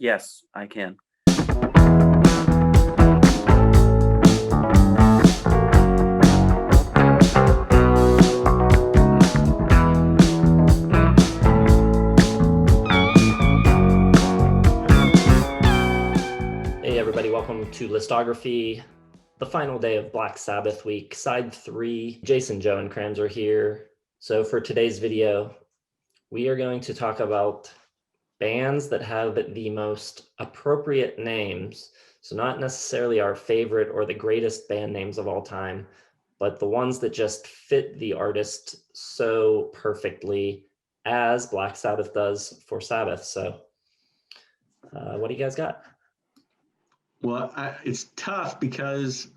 Yes, I can. Hey everybody, welcome to Listography, the final day of Black Sabbath week, side 3. Jason, Joe, and Krams are here. So for today's video, we are going to talk about bands that have the most appropriate names. So not necessarily our favorite or the greatest band names of all time, but the ones that just fit the artist so perfectly as Black Sabbath does for Sabbath. So what do you guys got? Well, it's tough because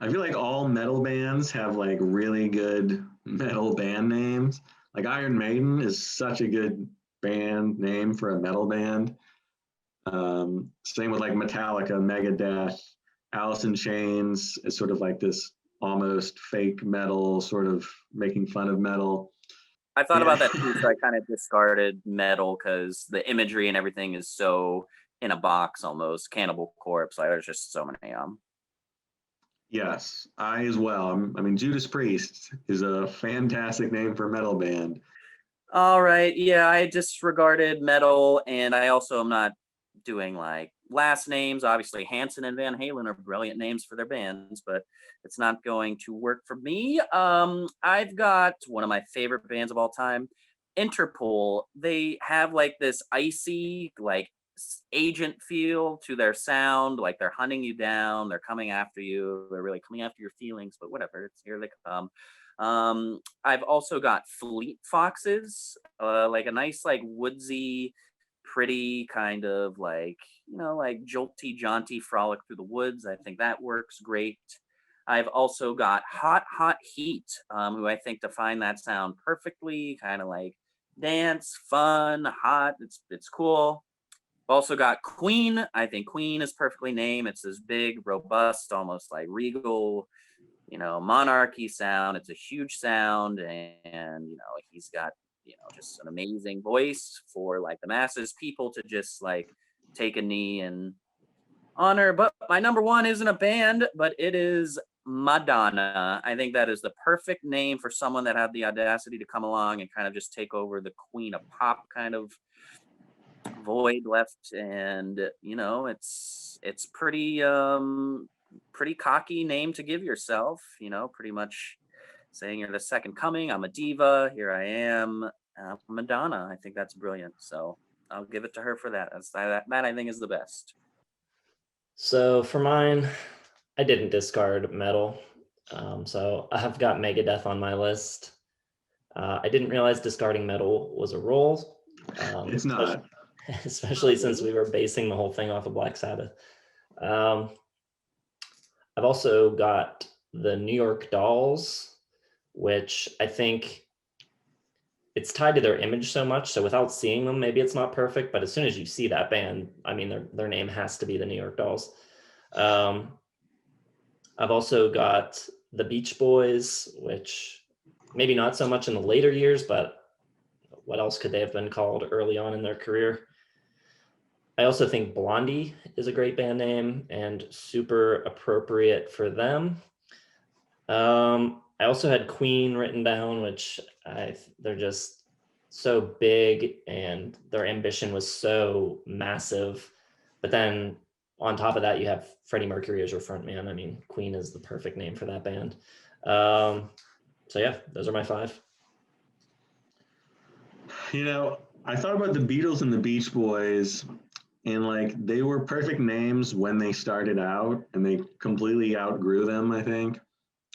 I feel like all metal bands have like really good metal band names. Like Iron Maiden is such a good band name for a metal band. Same with like Metallica, Megadeth, Alice in Chains is sort of like this almost fake metal, sort of making fun of metal. I thought Yeah. about that too, so I kind of discarded metal because the imagery and everything is so in a box almost. Cannibal Corpse. Like, there's just so many. Yes, I as well. I mean, Judas Priest is a fantastic name for a metal band. All right. Yeah, I disregarded metal, and I also am not doing like last names. Obviously, Hanson and Van Halen are brilliant names for their bands, but it's not going to work for me. I've got one of my favorite bands of all time, Interpol. They have like this icy, like agent feel to their sound, like they're hunting you down, they're coming after you, they're really coming after your feelings, but whatever, it's here they come. I've also got Fleet Foxes, like a nice, like woodsy, pretty kind of like, like jolty, jaunty frolic through the woods. I think that works great. I've also got Hot Hot Heat, who I think define that sound perfectly, kind of like dance, fun, hot. It's cool. Also got Queen. I think Queen is perfectly named. It's this big, robust, almost like regal, monarchy sound. It's a huge sound, and he's got just an amazing voice for like the masses, people to just like take a knee and honor. But my number one isn't a band, but it is Madonna. I think that is the perfect name for someone that had the audacity to come along and kind of just take over the queen of pop kind of void left. And it's pretty cocky name to give yourself, pretty much saying you're the second coming. I'm a diva, here I am. Madonna, I think that's brilliant, so I'll give it to her for that. That I think is the best. So for mine, I didn't discard metal. So I have got Megadeth on my list. I didn't realize discarding metal was a rule, It's especially, not. especially since we were basing the whole thing off of Black Sabbath. Um, I've also got the New York Dolls, which I think it's tied to their image so much. So without seeing them, maybe it's not perfect. But as soon as you see that band, I mean, their name has to be the New York Dolls. I've also got the Beach Boys, which maybe not so much in the later years, but what else could they have been called early on in their career? I also think Blondie is a great band name and super appropriate for them. I also had Queen written down, which they're just so big and their ambition was so massive. But then on top of that, you have Freddie Mercury as your frontman. I mean, Queen is the perfect name for that band. So yeah, those are my 5. I thought about the Beatles and the Beach Boys, and like they were perfect names when they started out, and they completely outgrew them, I think.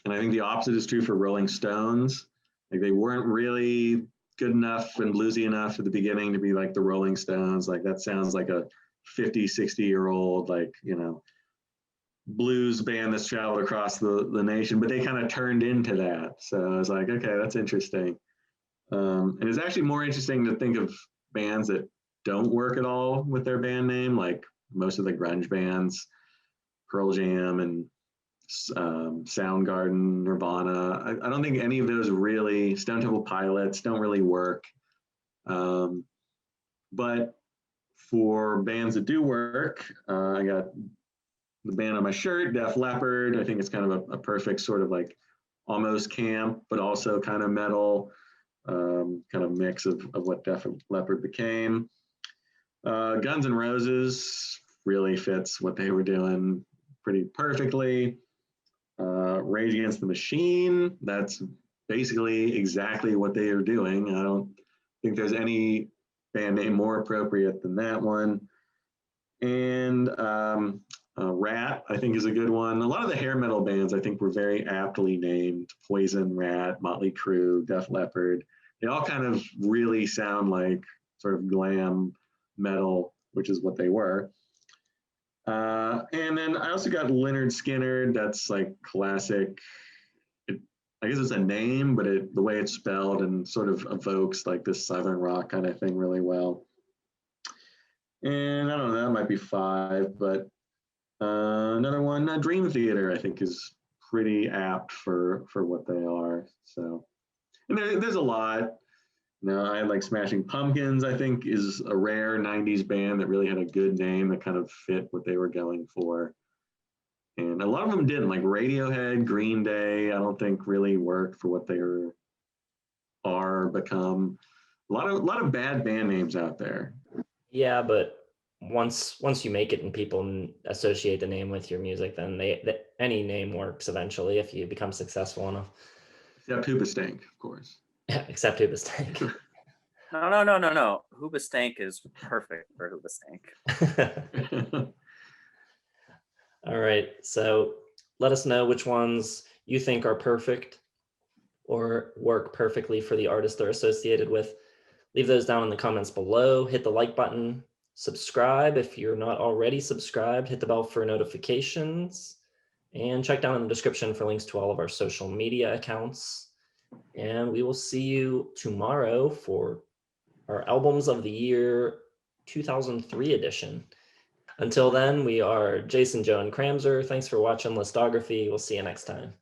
And I think the opposite is true for Rolling Stones. Like they weren't really good enough and bluesy enough at the beginning to be like the Rolling Stones. Like that sounds like a 50, 60-year-old, like, blues band that's traveled across the nation, but they kind of turned into that. So I was like, okay, that's interesting. And it's actually more interesting to think of bands that don't work at all with their band name, like most of the grunge bands, Pearl Jam and Soundgarden, Nirvana. I don't think any of those really, Stone Temple Pilots don't really work. But For bands that do work, I got the band on my shirt, Def Leppard. I think it's kind of a perfect sort of like almost camp, but also kind of metal, kind of mix of what Def Leppard became. Guns N' Roses really fits what they were doing pretty perfectly. Rage Against the Machine, that's basically exactly what they are doing. I don't think there's any band name more appropriate than that one. And Rat, I think, is a good one. A lot of the hair metal bands, I think, were very aptly named. Poison, Rat, Motley Crue, Def Leppard. They all kind of really sound like sort of glam metal, which is what they were. And then I also got Leonard Skinner. That's like classic. I guess it's a name, but the way it's spelled and sort of evokes like this Southern rock kind of thing really well. And I don't know, that might be 5, but another one, Dream Theater, I think is pretty apt for what they are. So, and there's a lot. I like Smashing Pumpkins, I think, is a rare 90s band that really had a good name that kind of fit what they were going for. And a lot of them didn't, like Radiohead, Green Day, I don't think really worked for what they are become. A lot of bad band names out there. Yeah, but once you make it and people associate the name with your music, then any name works eventually if you become successful enough. Except Hoobastank, of course. Except Hoobastank. No. Hoobastank is perfect for Hoobastank. All right. So let us know which ones you think are perfect or work perfectly for the artist they're associated with. Leave those down in the comments below. Hit the like button. Subscribe if you're not already subscribed. Hit the bell for notifications. And check down in the description for links to all of our social media accounts. And we will see you tomorrow for our Albums of the Year 2003 edition. Until then, we are Jason, Joe, and Cramser. Thanks for watching Listography. We'll see you next time.